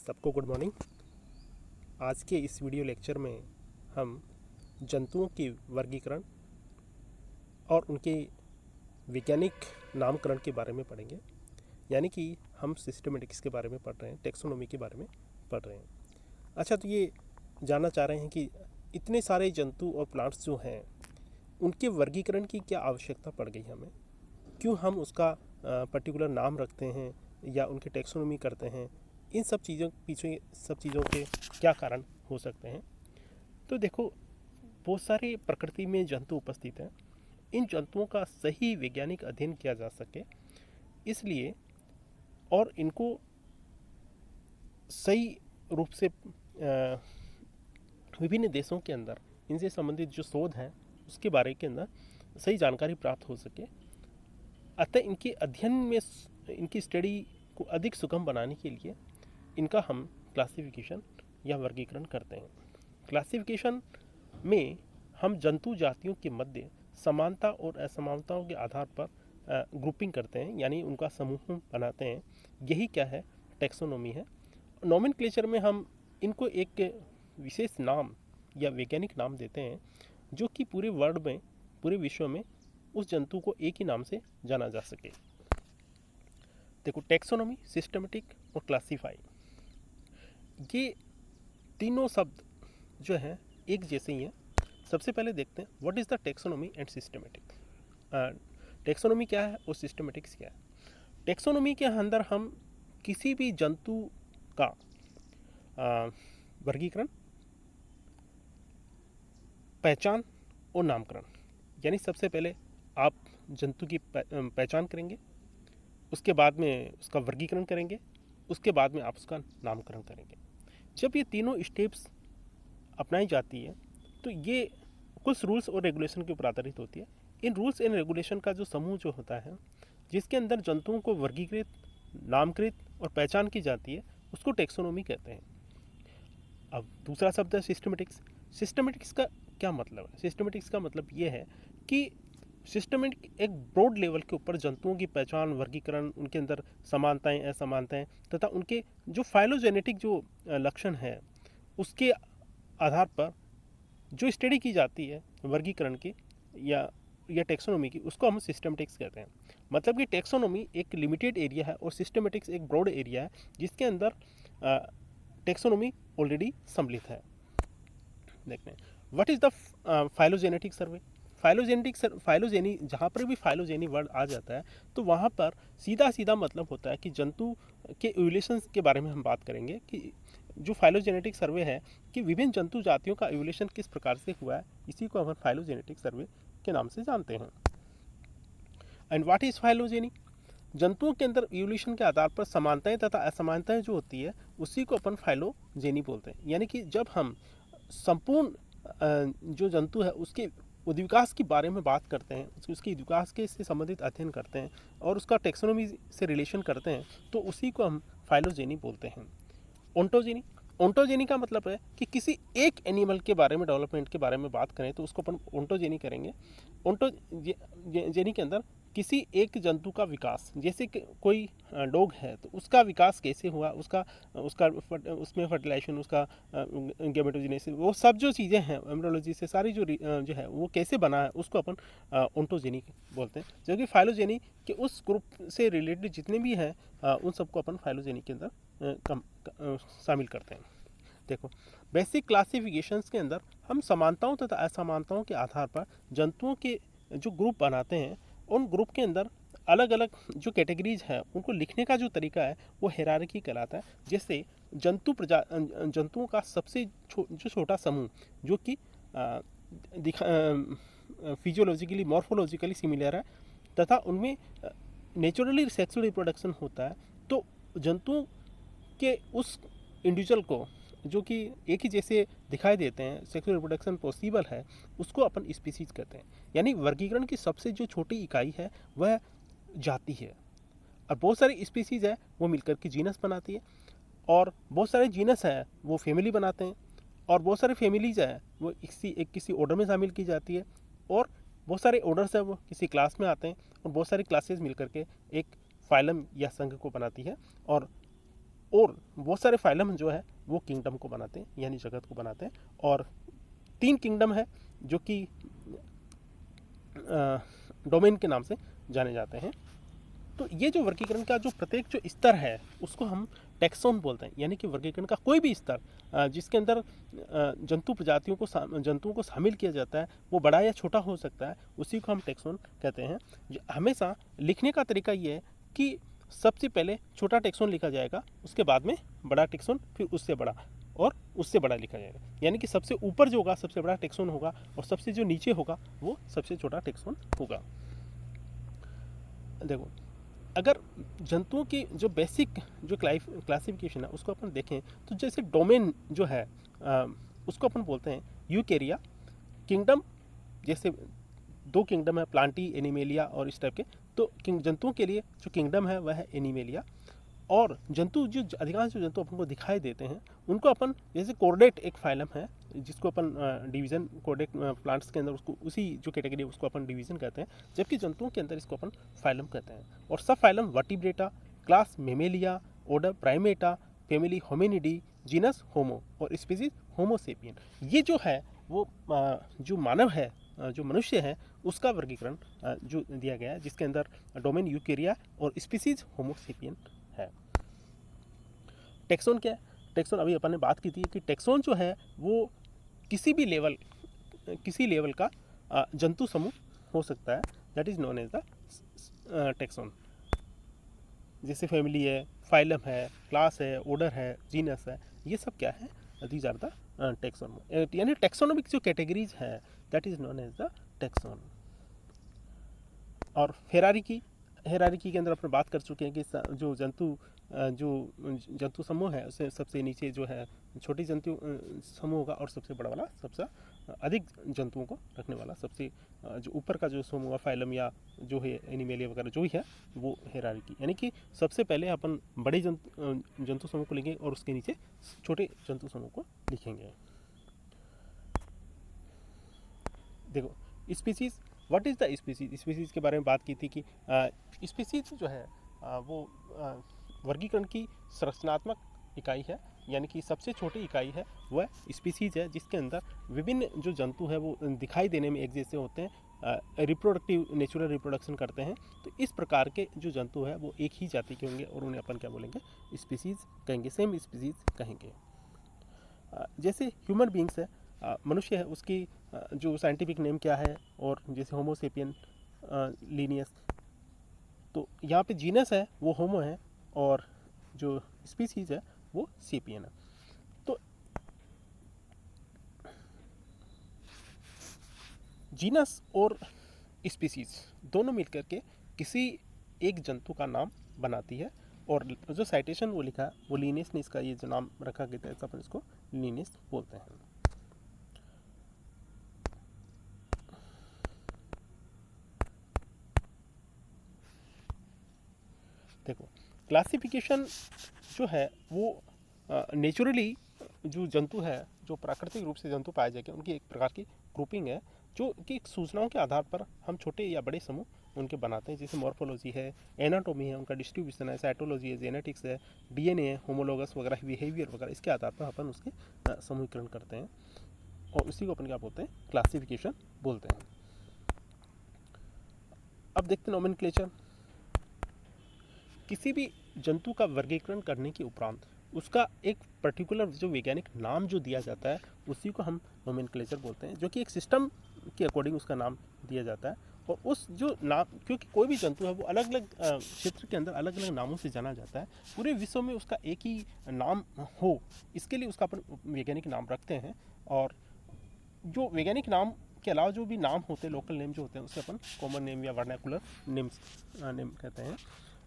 सबको good morning. आज के इस वीडियो लेक्चर में हम जंतुओं की वर्गीकरण और उनके वैज्ञानिक नामकरण के बारे में पढ़ेंगे। यानी कि हम सिस्टमेटिक्स के बारे में पढ़ रहे हैं, टेक्सोनोमी के बारे में पढ़ रहे हैं। अच्छा, तो ये जानना चाह रहे हैं कि इतने सारे जंतु और प्लांट्स जो हैं उनके वर्गीकरण की क्या आवश्यकता पड़ गई हमें, क्यों हम उसका पर्टिकुलर नाम रखते हैं या उनके टेक्सोनोमी करते हैं, इन सब चीज़ों पीछे सब चीज़ों के क्या कारण हो सकते हैं। तो देखो, बहुत सारे प्रकृति में जंतु उपस्थित हैं। इन जंतुओं का सही वैज्ञानिक अध्ययन किया जा सके इसलिए और इनको सही रूप से विभिन्न देशों के अंदर इनसे संबंधित जो शोध है उसके बारे के अंदर सही जानकारी प्राप्त हो सके, अतः इनके अध्ययन में इनकी स्टडी को अधिक सुगम बनाने के लिए इनका हम क्लासिफिकेशन या वर्गीकरण करते हैं। क्लासिफिकेशन में हम जंतु जातियों के मध्य समानता और असमानताओं के आधार पर ग्रुपिंग करते हैं, यानी उनका समूह बनाते हैं। यही क्या है, टेक्सोनोमी है। नोमेनक्लेचर में हम इनको एक विशेष नाम या वैज्ञानिक नाम देते हैं जो कि पूरे वर्ल्ड में, पूरे विश्व में उस जंतु को एक ही नाम से जाना जा सके। देखो, टेक्सोनोमी, सिस्टमेटिक और क्लासीफाई, ये तीनों शब्द जो हैं एक जैसे ही हैं। सबसे पहले देखते हैं what is the taxonomy and systematic. Taxonomy क्या है और सिस्टमेटिक्स क्या है। टेक्सोनोमी के अंदर हम किसी भी जंतु का वर्गीकरण, पहचान और नामकरण, यानी सबसे पहले आप जंतु की पहचान करेंगे, उसके बाद में उसका वर्गीकरण करेंगे, उसके बाद में आप उसका नामकरण करेंगे। जब ये तीनों स्टेप्स अपनाई जाती है तो ये कुछ रूल्स और रेगुलेशन के ऊपर आधारित होती है। इन रूल्स एंड रेगुलेशन का जो समूह जो होता है, जिसके अंदर जंतुओं को वर्गीकृत, नामकृत और पहचान की जाती है, उसको टेक्सोनोमी कहते हैं। अब दूसरा शब्द है सिस्टमेटिक्स। सिस्टमेटिक्स का क्या मतलब है? सिस्टमेटिक्स का मतलब ये है कि सिस्टमेटिक एक ब्रॉड लेवल के ऊपर जंतुओं की पहचान, वर्गीकरण, उनके अंदर समानताएं, असमानताएं तथा उनके जो फाइलोजेनेटिक जो लक्षण है उसके आधार पर जो स्टडी की जाती है वर्गीकरण की या टेक्सोनोमी की, उसको हम सिस्टमेटिक्स कहते हैं। मतलब कि टेक्सोनोमी एक लिमिटेड एरिया है और सिस्टमेटिक्स एक ब्रॉड एरिया है जिसके अंदर टेक्सोनोमी ऑलरेडी सम्मिलित है। देखते हैं what is the phylogenetic survey. Phylogeny, जहाँ पर भी फाइलोजेनी वर्ड आ जाता है तो वहाँ पर सीधा सीधा मतलब होता है कि जंतु के इवोल्यूशन के बारे में हम बात करेंगे कि जो फाइलोजेनेटिक सर्वे है कि विभिन्न जंतु जातियों का इवोल्यूशन किस प्रकार से हुआ है, इसी को हम फाइलोजेनेटिक सर्वे के नाम से जानते हैं। And what is phylogeny. जंतुओं के अंदर इवोल्यूशन के आधार पर समानताएं तथा असमानताएं जो होती है उसी को अपन फाइलोजेनी बोलते हैं। यानी कि जब हम संपूर्ण जो जंतु है उसके उद्विकास के बारे में बात करते हैं, उसके विकास के से संबंधित अध्ययन करते हैं और उसका टेक्सोनोमी से रिलेशन करते हैं, तो उसी को हम फाइलोजेनी बोलते हैं। ओंटोजेनी। ओंटोजेनी का मतलब है कि किसी एक एनिमल के बारे में, डेवलपमेंट के बारे में बात करें तो उसको अपन ओंटोजेनी करेंगे। ओंटोजेनी के अंदर किसी एक जंतु का विकास, जैसे कि कोई डॉग है तो उसका विकास कैसे हुआ, उसका उसका उसमें फर्टिलाइजेशन, उसका गैमेटोजेनेसिस, वो सब जो चीज़ें हैं एम्ब्रियोलॉजी से सारी जो है वो कैसे बना है, उसको अपन ओंटोजेनी बोलते हैं। जबकि फाइलोजेनी के उस ग्रुप से रिलेटेड जितने भी हैं उन सबको अपन फाइलोजेनी के अंदर शामिल करते हैं। देखो, बेसिक क्लासिफिकेशंस के अंदर हम समानताओं तथा असमानताओं के आधार पर जंतुओं के जो ग्रुप बनाते हैं, उन ग्रुप के अंदर अलग अलग जो कैटेगरीज है उनको लिखने का जो तरीका है वो हायरार्की कहलाता है। जैसे जंतुओं का सबसे जो छोटा समूह जो कि फिजियोलॉजिकली, मॉर्फोलॉजिकली सिमिलर है तथा उनमें नेचुरली सेक्सुअल रिप्रोडक्शन होता है, तो जंतुओं के उस इंडिविजुअल को जो कि एक ही जैसे दिखाई देते हैं, सेक्सुअल रिप्रोडक्शन पॉसिबल है, उसको अपन स्पीसीज कहते हैं। यानी वर्गीकरण की सबसे जो छोटी इकाई है वह जाति है, और बहुत सारी स्पीसीज है वो मिलकर के जीनस बनाती है, और बहुत सारे जीनस है वो फैमिली बनाते हैं, और बहुत सारी फैमिलीज है वो किसी ऑर्डर में शामिल की जाती है, और बहुत सारे ऑर्डर्स है वो किसी क्लास में आते हैं, और बहुत सारी क्लासेस मिलकर के एक फाइलम या संघ को बनाती है, और और बहुत सारे फाइलम जो है वो किंगडम को बनाते हैं, यानी जगत को बनाते हैं। और 3 किंगडम है जो कि डोमेन के नाम से जाने जाते हैं। तो ये जो वर्गीकरण का जो प्रत्येक जो स्तर है उसको हम टैक्सोन बोलते हैं, यानी कि वर्गीकरण का कोई भी स्तर जिसके अंदर जंतुओं को शामिल किया जाता है, वो बड़ा या छोटा हो सकता है, उसी को हम टैक्सोन कहते हैं। हमेशा लिखने का तरीका ये है कि सबसे पहले छोटा टैक्सोन लिखा जाएगा, उसके बाद में बड़ा टैक्सोन, फिर उससे बड़ा और उससे बड़ा लिखा जाएगा। यानी कि सबसे ऊपर जो होगा सबसे बड़ा टैक्सोन होगा, और सबसे जो नीचे होगा वो सबसे छोटा टैक्सोन होगा। देखो, अगर जंतुओं की जो बेसिक जो क्लासिफिकेशन है उसको अपन देखें, तो जैसे डोमेन जो है उसको अपन बोलते हैं यूकेरिया। किंगडम, जैसे 2 किंगडम है, प्लांटी, एनिमेलिया और इस टाइप के। तो जंतुओं के लिए जो किंगडम है वह है एनिमेलिया। और जंतु जो अधिकांश जो जंतु अपन को दिखाई देते हैं उनको अपन, जैसे कोर्डेट एक फाइलम है जिसको अपन डिवीज़न, कोर्डेट प्लांट्स के अंदर उसको उसी जो कैटेगरी है उसको अपन डिवीज़न कहते हैं, जबकि जंतुओं के अंदर इसको अपन फाइलम कहते हैं। और सब phylum Vertebrata, class Mammalia, order Primates, family Hominidae, genus Homo और स्पीसीज होमो सेपियन। ये जो है वो जो मानव है, जो मनुष्य है, उसका वर्गीकरण जो दिया गया है, जिसके अंदर डोमेन यूकेरिया और स्पीसीज होमो सेपियन है। टैक्सोन क्या है? टैक्सोन अभी अपन ने बात की थी कि टैक्सोन जो है वो किसी लेवल का जंतु समूह हो सकता है, that is known as the taxon. जैसे फैमिली है, फाइलम है, क्लास है, ऑर्डर है, जीनस है, ये सब क्या है? These are the taxon. यानी टैक्सोनोमिक जो कैटेगरीज है that is known as the taxon. और हेरारिकी के अंदर अपन बात कर चुके हैं कि जो जंतु समूह है उससे सबसे नीचे जो है छोटी जंतु समूह होगा, और सबसे बड़ा वाला सबसे अधिक जंतुओं को रखने वाला सबसे जो ऊपर का जो समूह फाइलम या जो है एनिमेलिया वगैरह जो भी है वो हेरारिकी। यानी कि सबसे पहले अपन बड़े जंतु समूह को लिखेंगे और उसके नीचे छोटे जंतु समूह को लिखेंगे। देखो, species, what is the species? Species के बारे में बात की थी कि स्पीसीज जो है वो वर्गीकरण की संरचनात्मक इकाई है, यानी कि सबसे छोटी इकाई है वह स्पीसीज है, जिसके अंदर विभिन्न जो जंतु है वो दिखाई देने में एक जैसे होते हैं, नेचुरल रिप्रोडक्शन करते हैं। तो इस प्रकार के जो जंतु है वो एक ही जाति के होंगे और उन्हें अपन क्या बोलेंगे? स्पीसीज कहेंगे, सेम स्पीसीज कहेंगे। जैसे ह्यूमन बींग्स है, मनुष्य है, उसकी जो साइंटिफिक नेम क्या है, और जैसे होमो सेपियन लीनियस, तो यहाँ पे जीनस है वो होमो है और जो स्पीसीज है वो सेपियन है। तो जीनस और स्पीसीज दोनों मिलकर के किसी एक जंतु का नाम बनाती है, और जो साइटेशन वो लिखा है वो लीनियस ने इसका ये जो नाम रखा गया था अपन इसको लीनियस बोलते हैं। देखो, क्लासिफिकेशन जो है वो नेचुरली जो जंतु है, जो प्राकृतिक रूप से जंतु पाए जाएंगे, उनकी एक प्रकार की ग्रुपिंग है जो कि सूचनाओं के आधार पर हम छोटे या बड़े समूह उनके बनाते हैं। जैसे मॉर्फोलॉजी है, एनाटोमी है, उनका डिस्ट्रीब्यूशन है, साइटोलॉजी है, जेनेटिक्स है, डीएनए है, होमोलोगस वगैरह, बिहेवियर वगैरह, इसके आधार पर अपन उसके समूहीकरण करते हैं और उसी को अपन क्या बोलते हैं? क्लासिफिकेशन बोलते हैं। अब देखते हैं नोमेनक्लेचर। किसी भी जंतु का वर्गीकरण करने के उपरांत उसका एक पर्टिकुलर जो वैज्ञानिक नाम जो दिया जाता है उसी को हम नोमेनक्लेचर बोलते हैं, जो कि एक सिस्टम के अकॉर्डिंग उसका नाम दिया जाता है। और उस जो नाम, क्योंकि कोई भी जंतु है वो अलग अलग क्षेत्र के अंदर अलग अलग नामों से जाना जाता है, पूरे विश्व में उसका एक ही नाम हो, इसके लिए उसका अपन वैज्ञानिक नाम रखते हैं। और जो वैज्ञानिक नाम के अलावा जो भी नाम होते हैं, लोकल नेम जो होते हैं, उसे अपन कॉमन नेम या वर्नाकुलर नेम कहते हैं।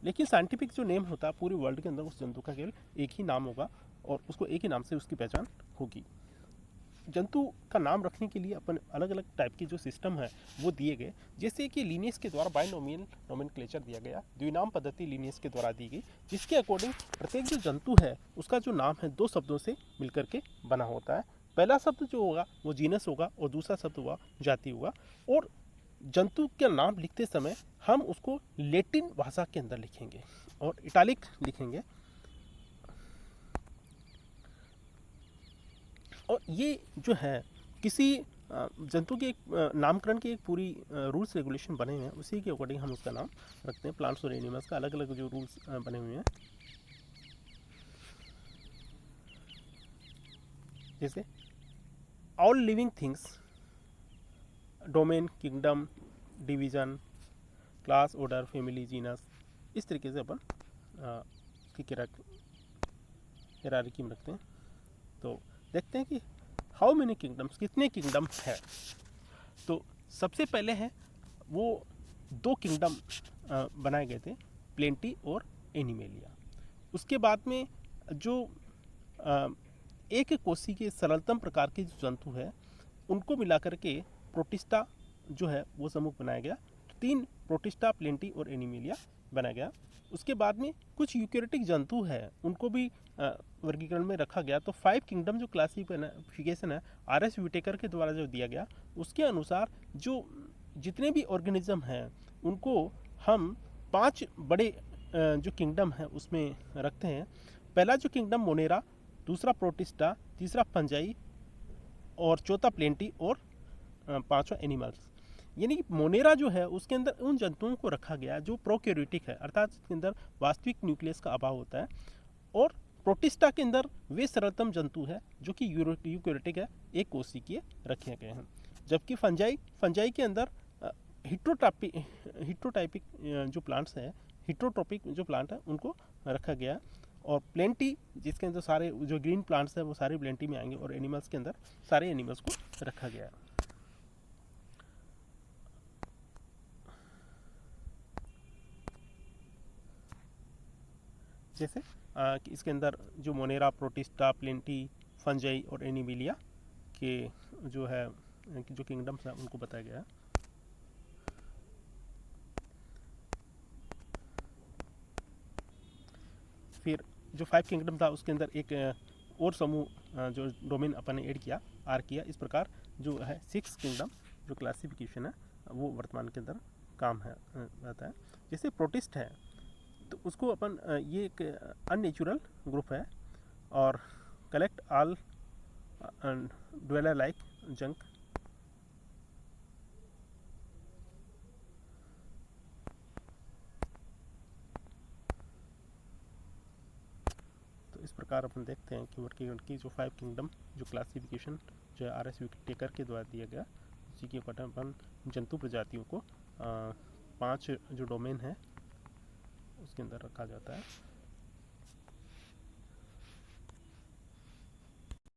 लेकिन साइंटिफिक जो नेम होता है पूरे वर्ल्ड के अंदर उस जंतु का केवल एक ही नाम होगा और उसको एक ही नाम से उसकी पहचान होगी। जंतु का नाम रखने के लिए अपन अलग अलग टाइप की जो सिस्टम है वो दिए गए, जैसे कि लीनियस के द्वारा बाइनोमियल नोमेनक्लेचर दिया गया, द्विनाम पद्धति लीनियस के द्वारा दी गई, जिसके अकॉर्डिंग प्रत्येक जो जंतु है उसका जो नाम है 2 शब्दों से मिलकर के बना होता है। पहला शब्द जो होगा वो जीनस होगा और दूसरा शब्द होगा जाति होगा। और जंतु का नाम लिखते समय हम उसको लैटिन भाषा के अंदर लिखेंगे और इटालिक लिखेंगे। और ये जो है किसी जंतु के एक नामकरण की एक पूरी रूल्स रेगुलेशन बने हुए हैं, उसी के अकॉर्डिंग हम उसका नाम रखते हैं। प्लांट्स और एनिमल्स का अलग अलग जो रूल्स बने हुए हैं, जैसे all living things, domain, kingdom, division, class, order, family, genus, इस तरीके से अपन की हायरार्की में रखते हैं। तो देखते हैं कि हाउ मेनी किंगडम्स, कितने किंगडम है। तो सबसे पहले है वो 2 किंगडम बनाए गए थे, प्लेंटी और एनिमेलिया। उसके बाद में जो एक कोशी के सरलतम प्रकार के जो जंतु है उनको मिलाकर के प्रोटिस्टा जो है वो समूह बनाया गया। 3 प्रोटिस्टा, प्लेंटी और एनिमेलिया बनाया गया। उसके बाद में कुछ यूकेरियोटिक जंतु है उनको भी वर्गीकरण में रखा गया। तो 5 किंगडम जो क्लासिफिकेशन है आर.एस. विटेकर के द्वारा जो दिया गया, उसके अनुसार जो जितने भी ऑर्गेनिज्म हैं उनको हम 5 बड़े जो किंगडम है उसमें रखते हैं। पहला जो किंगडम मोनेरा, दूसरा प्रोटिस्टा, तीसरा फंजाई और चौथा प्लेंटी और पांचवा एनिमल्स। यानी कि मोनेरा जो है उसके अंदर उन जंतुओं को रखा गया जो प्रोकैरियोटिक है, अर्थात इसके अंदर वास्तविक न्यूक्लियस का अभाव होता है। और प्रोटिस्टा के अंदर वे सरलतम जंतु है जो कि यूकैरियोटिक है, एक कोशिकीय रखे गए हैं। जबकि फंजाई के अंदर हिट्रोटाइपिक जो प्लांट्स हैं, हिट्रोट्रोपिक जो प्लांट है उनको रखा गया। और प्लेंटी जिसके अंदर सारे जो ग्रीन प्लांट्स है वो सारे प्लेंटी में आएंगे। और एनिमल्स के अंदर सारे एनिमल्स को रखा गया है। जैसे कि इसके अंदर जो मोनेरा, प्रोटिस्टा, प्लेंटी, फंजाई और एनिमिलिया के जो है जो किंगडम्स हैं उनको बताया गया है। फिर जो 5 किंगडम था उसके अंदर एक और समूह जो डोमेन अपन ने ऐड किया, आर किया। इस प्रकार जो है 6 किंगडम जो क्लासिफिकेशन है वो वर्तमान के अंदर काम है रहता है। जैसे प्रोटिस्ट है तो उसको अपन ये एक अननेचुरल ग्रुप है और collect all dweller like junk. तो इस प्रकार अपन देखते हैं कि वर्गीकरण की जो 5 किंगडम जो क्लासिफिकेशन जो है आर.एस. विटेकर के द्वारा दिया गया, उसी के ऊपर अपन जंतु प्रजातियों को 5 जो डोमेन है उसके अंदर रखा जाता है।